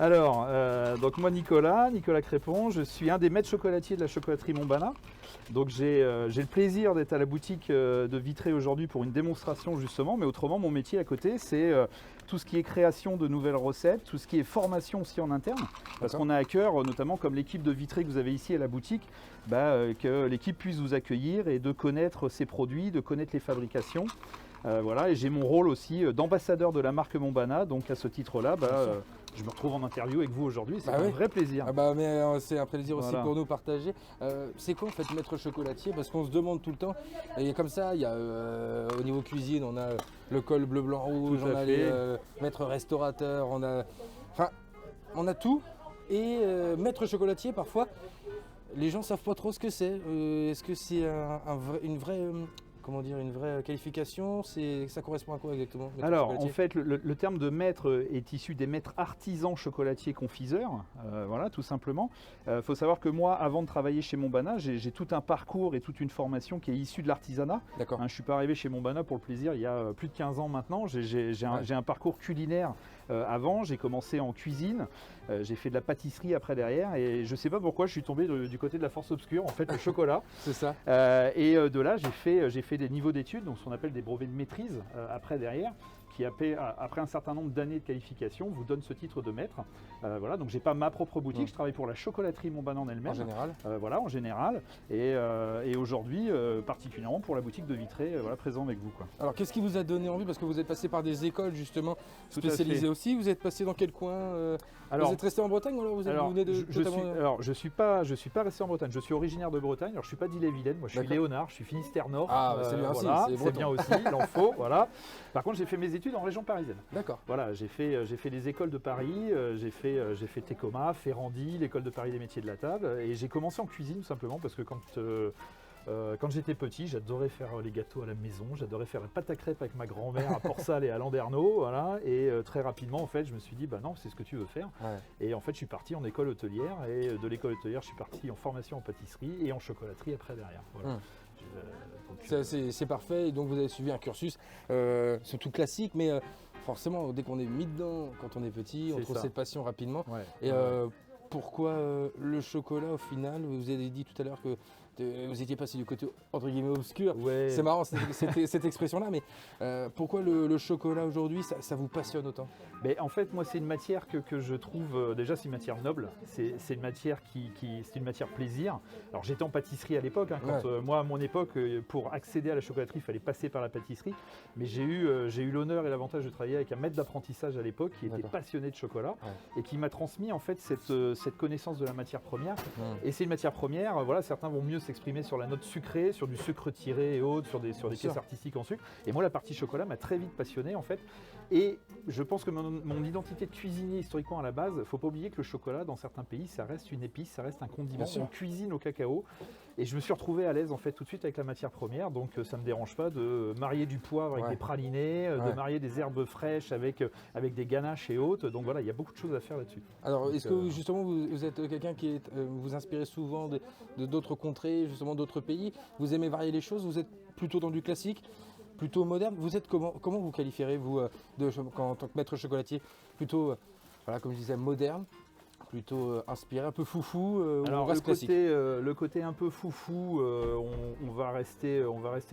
Alors, donc moi Nicolas Crépon, je suis un des maîtres chocolatiers de la chocolaterie Montbana. Donc j'ai le plaisir d'être à la boutique de Vitré aujourd'hui pour une démonstration justement, mais autrement mon métier à côté c'est tout ce qui est création de nouvelles recettes, tout ce qui est formation aussi en interne, parce qu'on a à cœur, notamment comme l'équipe de Vitré que vous avez ici à la boutique, que l'équipe puisse vous accueillir et de connaître ses produits, de connaître les fabrications. Voilà, et j'ai mon rôle aussi d'ambassadeur de la marque Montbana, donc à ce titre-là, je me retrouve en interview avec vous aujourd'hui, c'est un vrai plaisir. C'est un plaisir aussi pour nous partager. C'est quoi en fait maître chocolatier? Parce qu'on se demande tout le temps, et comme ça, il y a au niveau cuisine, on a le col bleu, blanc, rouge, on a les maîtres restaurateurs, on a tout. Et maître chocolatier, parfois, les gens savent pas trop ce que c'est. Est-ce que c'est une vraie qualification? Ça correspond à quoi exactement? Alors en fait le terme de maître est issu des maîtres artisans chocolatiers confiseurs, voilà tout simplement. Faut savoir que moi avant de travailler chez Montbana, j'ai tout un parcours et toute une formation qui est issue de l'artisanat. D'accord. Je suis pas arrivé chez Montbana pour le plaisir il y a plus de 15 ans maintenant. J'ai un parcours culinaire avant, j'ai commencé en cuisine, j'ai fait de la pâtisserie après derrière et je sais pas pourquoi je suis tombé du côté de la force obscure, en fait le chocolat. C'est ça. Et de là j'ai fait des niveaux d'études, donc ce qu'on appelle des brevets de maîtrise après derrière, qui après un certain nombre d'années de qualification vous donne ce titre de maître. Voilà, donc j'ai pas ma propre boutique, je travaille pour la chocolaterie Montbana en elle-même. En général. Voilà, en général. Et aujourd'hui, particulièrement pour la boutique de Vitré, voilà, présent avec vous, quoi. Alors qu'est-ce qui vous a donné envie? Parce que vous êtes passé par des écoles justement spécialisées aussi. Vous êtes passé dans quel coin? Alors, vous êtes resté en Bretagne ou alors vous êtes venu de je suis pas resté en Bretagne. Je suis originaire de Bretagne. Alors je suis pas d'Ille-et-Vilaine. Moi je suis Léonard. Je suis Finistère Nord. Ah, c'est bien aussi. Voilà, c'est bien aussi. Il en faut. Voilà. Par contre, j'ai fait mes études en région parisienne. D'accord. Voilà, j'ai fait les écoles de Paris. J'ai fait Tecoma, Ferrandi, l'école de Paris des métiers de la table. Et j'ai commencé en cuisine tout simplement parce que quand j'étais petit, j'adorais faire les gâteaux à la maison, j'adorais faire la pâte à crêpes avec ma grand-mère à Port-Salle et à Landerneau, voilà. Et très rapidement, en fait, je me suis dit, bah non, c'est ce que tu veux faire. Ouais. Et en fait, je suis parti en école hôtelière et de l'école hôtelière, je suis parti en formation en pâtisserie et en chocolaterie après derrière. Voilà. C'est parfait. Et donc vous avez suivi un cursus, surtout classique, mais forcément, dès qu'on est mis dedans, quand on est petit, on trouve cette passion rapidement. Ouais. Et pourquoi le chocolat au final? Vous avez dit tout à l'heure que vous étiez passé du côté entre guillemets obscur. Ouais. C'est marrant cette expression-là, mais pourquoi le chocolat aujourd'hui, ça vous passionne autant? Mais en fait, moi, c'est une matière que je trouve déjà, c'est une matière noble. C'est une matière c'est une matière plaisir. Alors j'étais en pâtisserie à l'époque. Moi, à mon époque, pour accéder à la chocolaterie, il fallait passer par la pâtisserie. Mais j'ai eu l'honneur et l'avantage de travailler avec un maître d'apprentissage à l'époque qui était passionné de chocolat et qui m'a transmis en fait cette connaissance de la matière première. Et c'est une matière première. Voilà, certains vont mieux s'exprimer sur la note sucrée, sur du sucre tiré et autres, sur des pièces artistiques en sucre. Et moi, la partie chocolat m'a très vite passionné en fait. Et je pense que mon identité de cuisinier historiquement à la base, faut pas oublier que le chocolat dans certains pays, ça reste une épice, ça reste un condiment. On cuisine au cacao. Et je me suis retrouvé à l'aise en fait tout de suite avec la matière première. Donc ça me dérange pas de marier du poivre avec des pralinés, de marier des herbes fraîches avec des ganaches et autres. Donc voilà, il y a beaucoup de choses à faire là-dessus. Alors est-ce que justement vous êtes quelqu'un qui vous inspirez souvent de d'autres contrées, justement d'autres pays? Vous aimez varier les choses? Vous êtes plutôt dans du classique, plutôt moderne? Vous êtes comment vous qualifierez-vous en tant que maître chocolatier? Plutôt, voilà, comme je disais, moderne, plutôt inspiré, un peu foufou, alors on reste classique. Le côté un peu foufou, on va rester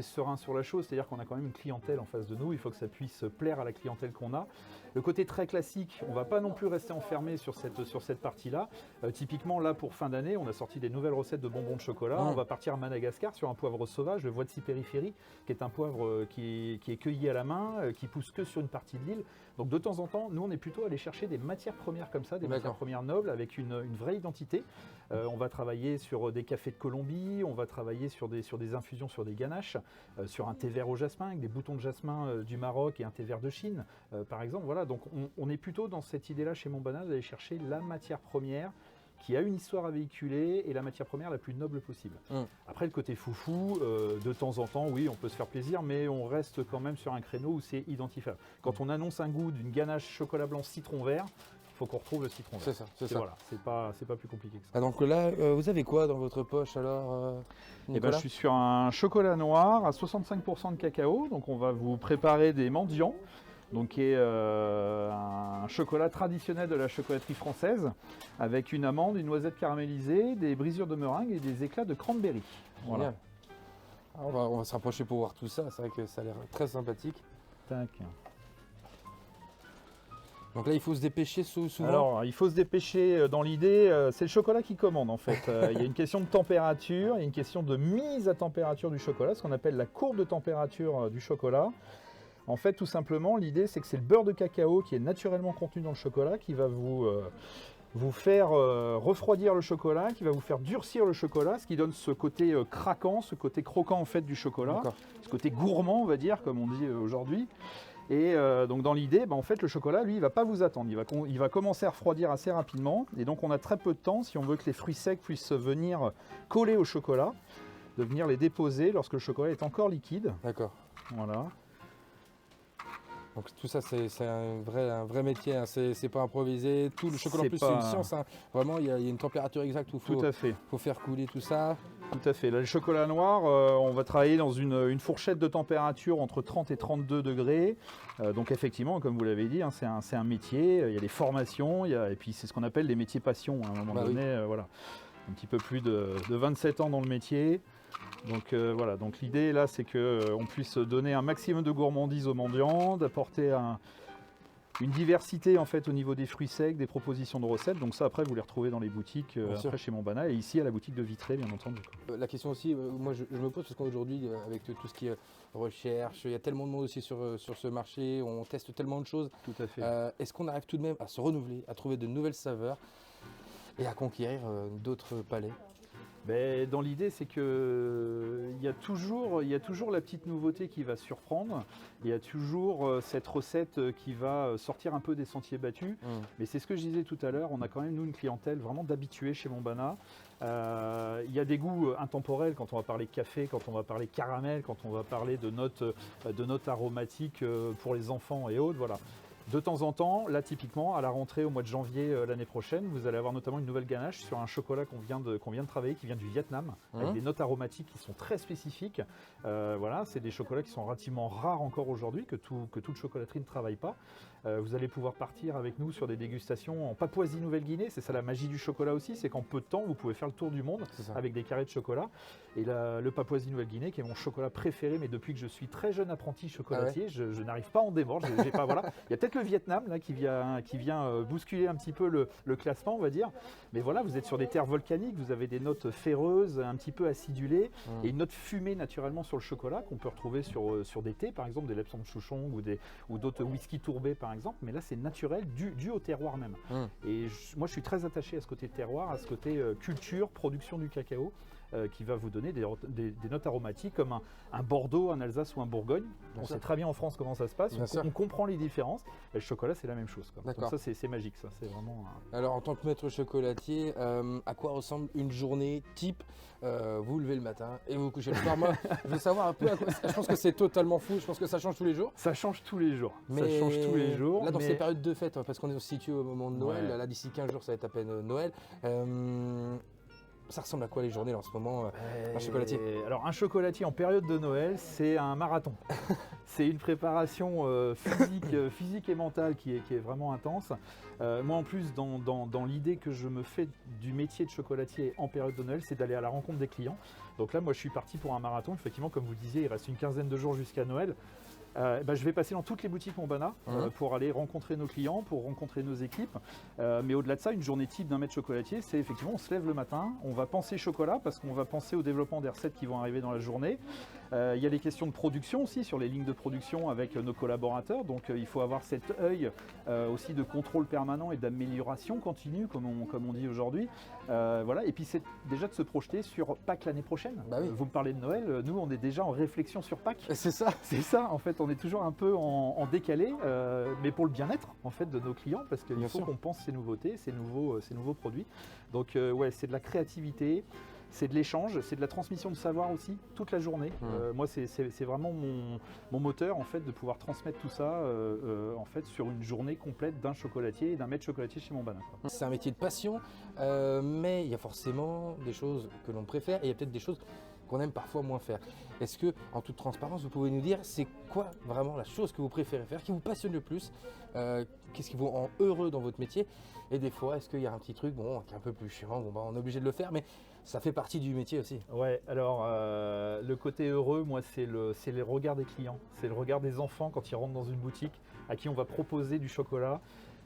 serein sur la chose, c'est-à-dire qu'on a quand même une clientèle en face de nous, il faut que ça puisse plaire à la clientèle qu'on a. Le côté très classique, on ne va pas non plus rester enfermé sur cette partie-là. Typiquement là pour fin d'année, on a sorti des nouvelles recettes de bonbons de chocolat. On va partir à Madagascar sur un poivre sauvage, le Voie-de-Scie périphérie, qui est un poivre qui est cueilli à la main, qui pousse que sur une partie de l'île. Donc de temps en temps, nous on est plutôt allé chercher des matières premières comme ça, des matières premières nobles avec une vraie identité. On va travailler sur des cafés de Colombie, on va travailler sur des infusions, sur des ganaches, sur un thé vert au jasmin avec des boutons de jasmin du Maroc et un thé vert de Chine, par exemple. Voilà, donc on est plutôt dans cette idée-là chez Montbana d'aller chercher la matière première qui a une histoire à véhiculer et la matière première la plus noble possible. Après, le côté foufou, de temps en temps, oui, on peut se faire plaisir, mais on reste quand même sur un créneau où c'est identifiable. Quand on annonce un goût d'une ganache chocolat blanc citron vert, il faut qu'on retrouve le citron vert. C'est ça. Voilà, c'est pas plus compliqué que ça. Ah, donc là, vous avez quoi dans votre poche alors, Nicolas? Je suis sur un chocolat noir à 65% de cacao, donc on va vous préparer des mendiants. donc qui est un chocolat traditionnel de la chocolaterie française, avec une amande, une noisette caramélisée, des brisures de meringue et des éclats de cranberry. Voilà. On va se rapprocher pour voir tout ça, c'est vrai que ça a l'air très sympathique. Tac. Donc là, il faut se dépêcher souvent. Alors, il faut se dépêcher dans l'idée, c'est le chocolat qui commande en fait. Il y a une question de température, il y a une question de mise à température du chocolat, ce qu'on appelle la courbe de température du chocolat. En fait, tout simplement, l'idée c'est que c'est le beurre de cacao qui est naturellement contenu dans le chocolat qui va vous faire refroidir le chocolat, qui va vous faire durcir le chocolat, ce qui donne ce côté craquant, ce côté croquant en fait du chocolat, ce côté gourmand on va dire, comme on dit aujourd'hui. Et donc dans l'idée, en fait le chocolat lui il va pas vous attendre, il va commencer à refroidir assez rapidement et donc on a très peu de temps si on veut que les fruits secs puissent venir coller au chocolat, de venir les déposer lorsque le chocolat est encore liquide. D'accord. Voilà. Donc tout ça c'est un vrai métier, hein. C'est pas improvisé, tout le chocolat en plus c'est une science, hein. Vraiment il y a une température exacte où il faut faire couler tout ça. Tout à fait. Là, le chocolat noir, on va travailler dans une fourchette de température entre 30 et 32 degrés. Donc effectivement, comme vous l'avez dit, hein, c'est un métier, il y a des formations, et puis c'est ce qu'on appelle les métiers passion. À un moment donné, voilà, un petit peu plus de 27 ans dans le métier. Donc voilà, donc l'idée là, c'est qu'on puisse donner un maximum de gourmandise aux mendiants, d'apporter une diversité en fait au niveau des fruits secs, des propositions de recettes. Donc ça après vous les retrouvez dans les boutiques après chez Montbana et ici à la boutique de Vitré bien entendu. La question aussi, moi je me pose parce qu'aujourd'hui avec tout ce qui est recherche, il y a tellement de monde aussi sur ce marché, on teste tellement de choses. Tout à fait. Est-ce qu'on arrive tout de même à se renouveler, à trouver de nouvelles saveurs et à conquérir d'autres palais? Dans l'idée, c'est qu'il y a toujours la petite nouveauté qui va surprendre. Il y a toujours cette recette qui va sortir un peu des sentiers battus. Mais c'est ce que je disais tout à l'heure, on a quand même, nous, une clientèle vraiment d'habitués chez Montbana. Il y a des goûts intemporels quand on va parler café, quand on va parler caramel, quand on va parler de notes aromatiques pour les enfants et autres. Voilà. De temps en temps, là typiquement, à la rentrée au mois de janvier l'année prochaine, vous allez avoir notamment une nouvelle ganache sur un chocolat qu'on vient de travailler, qui vient du Vietnam, avec des notes aromatiques qui sont très spécifiques. Voilà, c'est des chocolats qui sont relativement rares encore aujourd'hui, que toute chocolaterie ne travaille pas. Vous allez pouvoir partir avec nous sur des dégustations en Papouasie-Nouvelle-Guinée. C'est ça la magie du chocolat aussi, c'est qu'en peu de temps, vous pouvez faire le tour du monde avec des carrés de chocolat. Et le Papouasie-Nouvelle-Guinée, qui est mon chocolat préféré, mais depuis que je suis très jeune apprenti chocolatier, je n'arrive pas à en démordre. J'ai pas, voilà. Il y a peut-être le Vietnam là, qui vient bousculer un petit peu le classement, on va dire. Mais voilà, vous êtes sur des terres volcaniques, vous avez des notes ferreuses, un petit peu acidulées, et une note fumée naturellement sur le chocolat qu'on peut retrouver sur des thés, par exemple des Lepson Chouchon ou d'autres whisky tourbés par exemple. Mais là, c'est naturel, dû au terroir même. Et moi, je suis très attaché à ce côté terroir, à ce côté culture, production du cacao. Qui va vous donner des notes aromatiques comme un Bordeaux, un Alsace ou un Bourgogne. On sait très bien en France comment ça se passe, on comprend les différences. Et le chocolat, c'est la même chose. Donc ça, c'est magique. Ça. C'est vraiment, Alors, en tant que maître chocolatier, à quoi ressemble une journée type? Vous vous levez le matin et vous vous couchez le soir. Moi, je veux savoir un peu à quoi. Je pense que c'est totalement fou. Je pense que ça change tous les jours. Ça change tous les jours. Ça change tous les jours. Là, dans ces périodes de fête, parce qu'on est situé au moment de Noël, là, d'ici 15 jours, ça va être à peine Noël. Ça ressemble à quoi les journées là, en ce moment, un chocolatier? Alors un chocolatier en période de Noël, c'est un marathon. C'est une préparation physique et mentale qui est vraiment intense. Moi en plus, dans l'idée que je me fais du métier de chocolatier en période de Noël, c'est d'aller à la rencontre des clients. Donc là, moi je suis parti pour un marathon. Effectivement, comme vous le disiez, il reste une quinzaine de jours jusqu'à Noël. Je vais passer dans toutes les boutiques Montbana pour aller rencontrer nos clients, pour rencontrer nos équipes. Mais au-delà de ça, une journée type d'un maître chocolatier, c'est effectivement on se lève le matin, on va penser chocolat parce qu'on va penser au développement des recettes qui vont arriver dans la journée. Il y a les questions de production aussi sur les lignes de production avec nos collaborateurs. Donc il faut avoir cet œil aussi de contrôle permanent et d'amélioration continue, comme on dit aujourd'hui. Voilà. Et puis c'est déjà de se projeter sur Pâques l'année prochaine. Vous me parlez de Noël, nous on est déjà en réflexion sur Pâques. C'est ça. C'est ça en fait. On est toujours un peu en décalé, mais pour le bien-être en fait de nos clients, parce qu'il faut qu'on pense ces nouveautés, ces nouveaux produits. Donc ouais, c'est de la créativité, c'est de l'échange, c'est de la transmission de savoir aussi toute la journée. Moi, c'est vraiment mon moteur en fait de pouvoir transmettre tout ça en fait sur une journée complète d'un chocolatier et d'un maître chocolatier chez Montbana. C'est un métier de passion, mais il y a forcément des choses que l'on préfère et il y a peut-être des choses qu'on aime parfois moins faire. Est-ce que, en toute transparence, vous pouvez nous dire c'est quoi vraiment la chose que vous préférez faire, qui vous passionne le plus, qu'est-ce qui vous rend heureux dans votre métier? Et des fois, est-ce qu'il y a un petit truc qui est un peu plus chiant, on est obligé de le faire, mais ça fait partie du métier aussi. Ouais, alors le côté heureux, moi, c'est le regard des clients, c'est le regard des enfants quand ils rentrent dans une boutique à qui on va proposer du chocolat,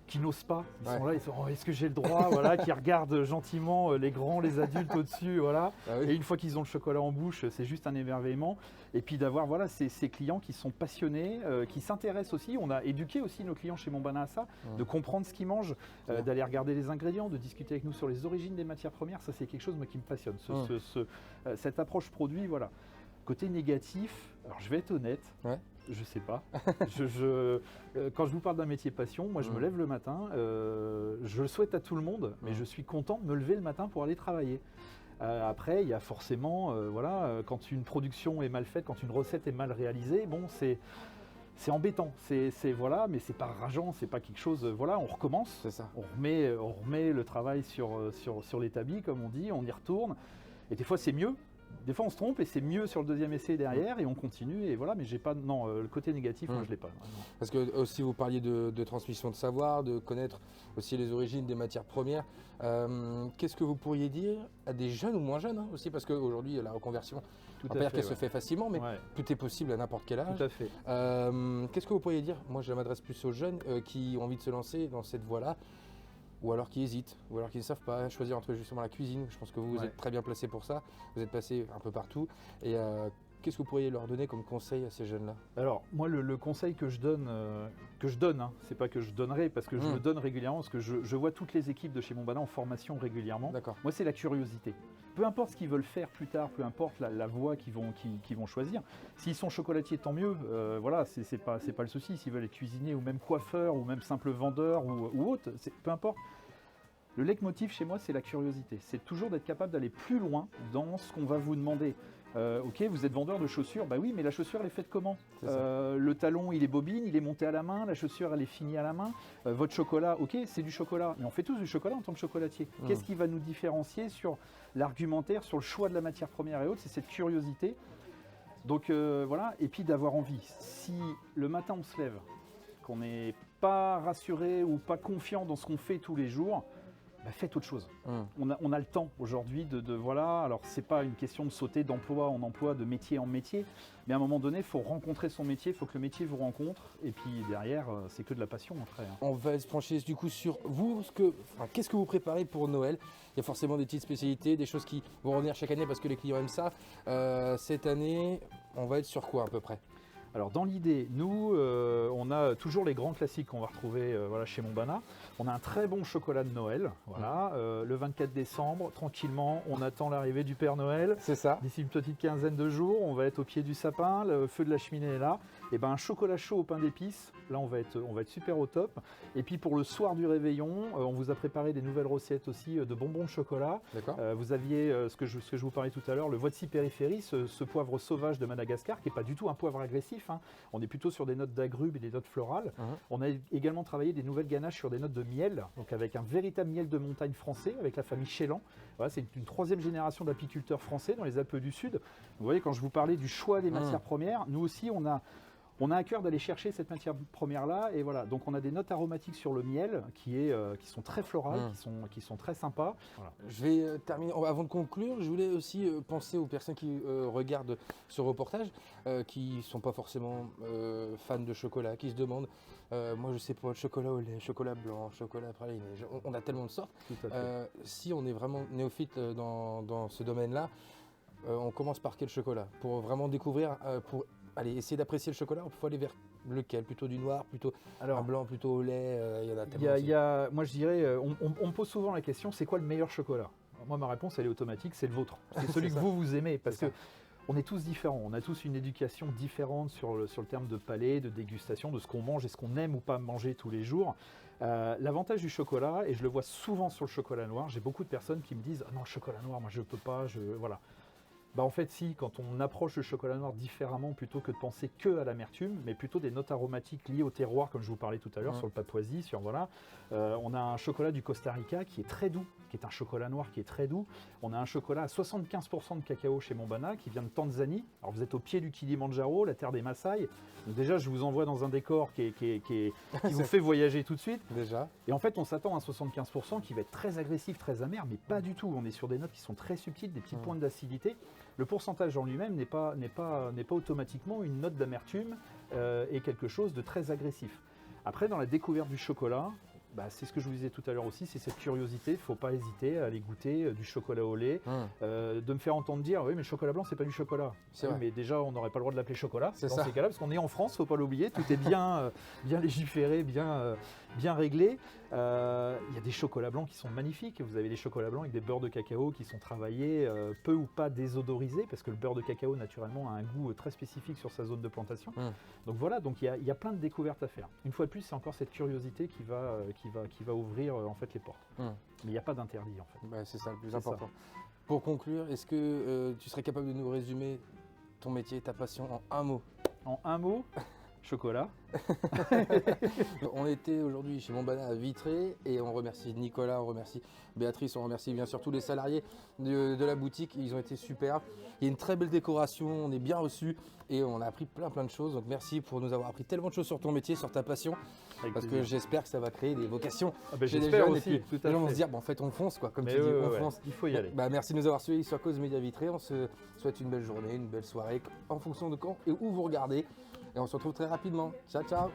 qui n'osent pas, ils sont là, ils sont est-ce que j'ai le droit, voilà, qui regardent gentiment les grands, les adultes au-dessus, voilà. Ah oui. Et une fois qu'ils ont le chocolat en bouche, c'est juste un émerveillement. Et puis d'avoir ces clients qui sont passionnés, qui s'intéressent aussi. On a éduqué aussi nos clients chez Monbana à ça, de comprendre ce qu'ils mangent, d'aller regarder les ingrédients, de discuter avec nous sur les origines des matières premières. Ça, c'est quelque chose moi, qui me passionne. Cette approche produit, voilà. Côté négatif, alors je vais être honnête. Je sais pas. Quand je vous parle d'un métier passion, moi je me lève le matin, je le souhaite à tout le monde, mais je suis content de me lever le matin pour aller travailler. Après, il y a forcément, quand une production est mal faite, quand une recette est mal réalisée, bon, c'est embêtant. Voilà, mais c'est pas rageant, c'est pas quelque chose. Voilà, on recommence. C'est ça. On remet le travail sur l'établi, comme on dit, on y retourne. Et des fois, c'est mieux. Des fois on se trompe et c'est mieux sur le deuxième essai derrière et on continue et voilà, mais j'ai pas, non, le côté négatif, moi je l'ai pas. Parce que aussi vous parliez de transmission de savoir, de connaître aussi les origines des matières premières. Qu'est-ce que vous pourriez dire à des jeunes ou moins jeunes aussi, parce qu'aujourd'hui la reconversion, on peut dire qu'elle se fait facilement, mais tout est possible à n'importe quel âge. Tout à fait. Qu'est-ce que vous pourriez dire? Moi je m'adresse plus aux jeunes qui ont envie de se lancer dans cette voie-là. Ou alors qui hésitent, ou alors qui ne savent pas choisir entre justement la cuisine. Je pense que vous êtes très bien placé pour ça. Vous êtes passé un peu partout. Et qu'est-ce que vous pourriez leur donner comme conseil à ces jeunes-là? Alors, moi, le conseil que je donne, c'est pas que je donnerai, parce que je le donne régulièrement, parce que je vois toutes les équipes de chez Monbana en formation régulièrement. Moi, c'est la curiosité. Peu importe ce qu'ils veulent faire plus tard, peu importe la voie qu'ils vont choisir. S'ils sont chocolatiers, tant mieux. Voilà, c'est pas le souci. S'ils veulent être cuisiniers, ou même coiffeurs, ou même simple vendeur, ou autre, peu importe. Le leitmotiv chez moi, c'est la curiosité. C'est toujours d'être capable d'aller plus loin dans ce qu'on va vous demander. Ok, vous êtes vendeur de chaussures, bah oui, mais la chaussure, elle est faite comment? Le talon, il est bobine, il est monté à la main, la chaussure, elle est finie à la main. Votre chocolat, ok, c'est du chocolat, mais on fait tous du chocolat en tant que chocolatier. Qu'est-ce qui va nous différencier sur l'argumentaire, sur le choix de la matière première et autres? C'est cette curiosité. Donc voilà, et puis d'avoir envie. Si le matin, on se lève, qu'on n'est pas rassuré ou pas confiant dans ce qu'on fait tous les jours, faites autre chose. On a le temps aujourd'hui voilà, alors c'est pas une question de sauter d'emploi en emploi, de métier en métier, mais à un moment donné, il faut rencontrer son métier, il faut que le métier vous rencontre, et puis derrière, c'est que de la passion après. On va se pencher du coup sur vous, qu'est-ce que vous préparez pour Noël? Il y a forcément des petites spécialités, des choses qui vont revenir chaque année parce que les clients aiment ça. Cette année, on va être sur quoi à peu près? Alors dans l'idée, nous, on a toujours les grands classiques qu'on va retrouver chez Monbana. On a un très bon chocolat de Noël, le 24 décembre, tranquillement, on attend l'arrivée du Père Noël. C'est ça. D'ici une petite quinzaine de jours, on va être au pied du sapin, le feu de la cheminée est là. Et un chocolat chaud au pain d'épices, là on va être super au top. Et puis pour le soir du réveillon, on vous a préparé des nouvelles recettes aussi de bonbons de chocolat. Vous aviez ce que je vous parlais tout à l'heure, le Voici périphérie, ce poivre sauvage de Madagascar, qui n'est pas du tout un poivre agressif. On est plutôt sur des notes d'agrumes et des notes florales. On a également travaillé des nouvelles ganaches sur des notes de miel, donc avec un véritable miel de montagne français, avec la famille Chélan. Voilà, c'est une troisième génération d'apiculteurs français dans les Alpes du Sud. Vous voyez, quand je vous parlais du choix des matières premières, nous aussi on a à cœur d'aller chercher cette matière première-là, et voilà. Donc on a des notes aromatiques sur le miel qui sont très florales, qui sont très sympas. Voilà. Je vais terminer. Avant de conclure, je voulais aussi penser aux personnes qui regardent ce reportage, qui ne sont pas forcément fans de chocolat, qui se demandent, moi je sais pas, chocolat au lait, chocolat blanc, chocolat praliné, on a tellement de sortes. Si on est vraiment néophyte dans ce domaine-là, on commence par quel chocolat? Pour vraiment découvrir, allez, essayer d'apprécier le chocolat, il faut aller vers lequel? Plutôt du noir, plutôt un blanc, plutôt au lait, il y en a tellement. Moi je dirais, on me pose souvent la question, c'est quoi le meilleur chocolat? Alors, moi ma réponse elle est automatique, c'est le vôtre. C'est celui que vous aimez, parce que on est tous différents, on a tous une éducation différente sur le terme de palais, de dégustation, de ce qu'on mange et ce qu'on aime ou pas manger tous les jours. L'avantage du chocolat, et je le vois souvent sur le chocolat noir, j'ai beaucoup de personnes qui me disent « Ah non, le chocolat noir, moi je peux pas, voilà ». Bah en fait si, quand on approche le chocolat noir différemment, plutôt que de penser que à l'amertume, mais plutôt des notes aromatiques liées au terroir, comme je vous parlais tout à l'heure, sur le Papouasie, sur voilà. On a un chocolat du Costa Rica qui est très doux, qui est un chocolat noir qui est très doux. On a un chocolat à 75% de cacao chez Mombana, qui vient de Tanzanie. Alors vous êtes au pied du Kilimandjaro, la terre des Maasai. Donc déjà, je vous envoie dans un décor qui vous fait voyager tout de suite. Déjà. Et en fait, on s'attend à un 75% qui va être très agressif, très amer, mais pas du tout. On est sur des notes qui sont très subtiles, des petites pointes d'acidité. Le pourcentage en lui-même n'est pas automatiquement une note d'amertume et quelque chose de très agressif. Après, dans la découverte du chocolat, bah, c'est ce que je vous disais tout à l'heure aussi, c'est cette curiosité. Il ne faut pas hésiter à aller goûter du chocolat au lait, de me faire entendre dire oui mais le chocolat blanc c'est pas du chocolat. Oui, mais déjà on n'aurait pas le droit de l'appeler chocolat dans ces cas-là parce qu'on est en France, il ne faut pas l'oublier, tout est bien, bien légiféré, bien réglé. Il y a des chocolats blancs qui sont magnifiques. Vous avez des chocolats blancs avec des beurres de cacao qui sont travaillés peu ou pas désodorisés parce que le beurre de cacao naturellement a un goût très spécifique sur sa zone de plantation. Donc voilà, donc il y a plein de découvertes à faire. Une fois de plus, c'est encore cette curiosité qui va ouvrir en fait les portes. Mais il n'y a pas d'interdit en fait. Bah, c'est ça le plus important. Pour conclure, est-ce que tu serais capable de nous résumer ton métier, ta passion en un mot? En un mot, chocolat. On était aujourd'hui chez Mombana à Vitré et on remercie Nicolas, on remercie Béatrice, on remercie bien sûr tous les salariés de la boutique. Ils ont été super. Il y a une très belle décoration, on est bien reçus et on a appris plein de choses. Donc merci pour nous avoir appris tellement de choses sur ton métier, sur ta passion. Parce que j'espère que ça va créer des vocations chez les jeunes. Aussi, et puis les gens vont se dire, en fait on fonce quoi, comme tu dis, on fonce. Il faut y aller. Bah, merci de nous avoir suivis sur Cause Média Vitré. On se souhaite une belle journée, une belle soirée en fonction de quand et où vous regardez. Et on se retrouve très rapidement. Ciao, ciao.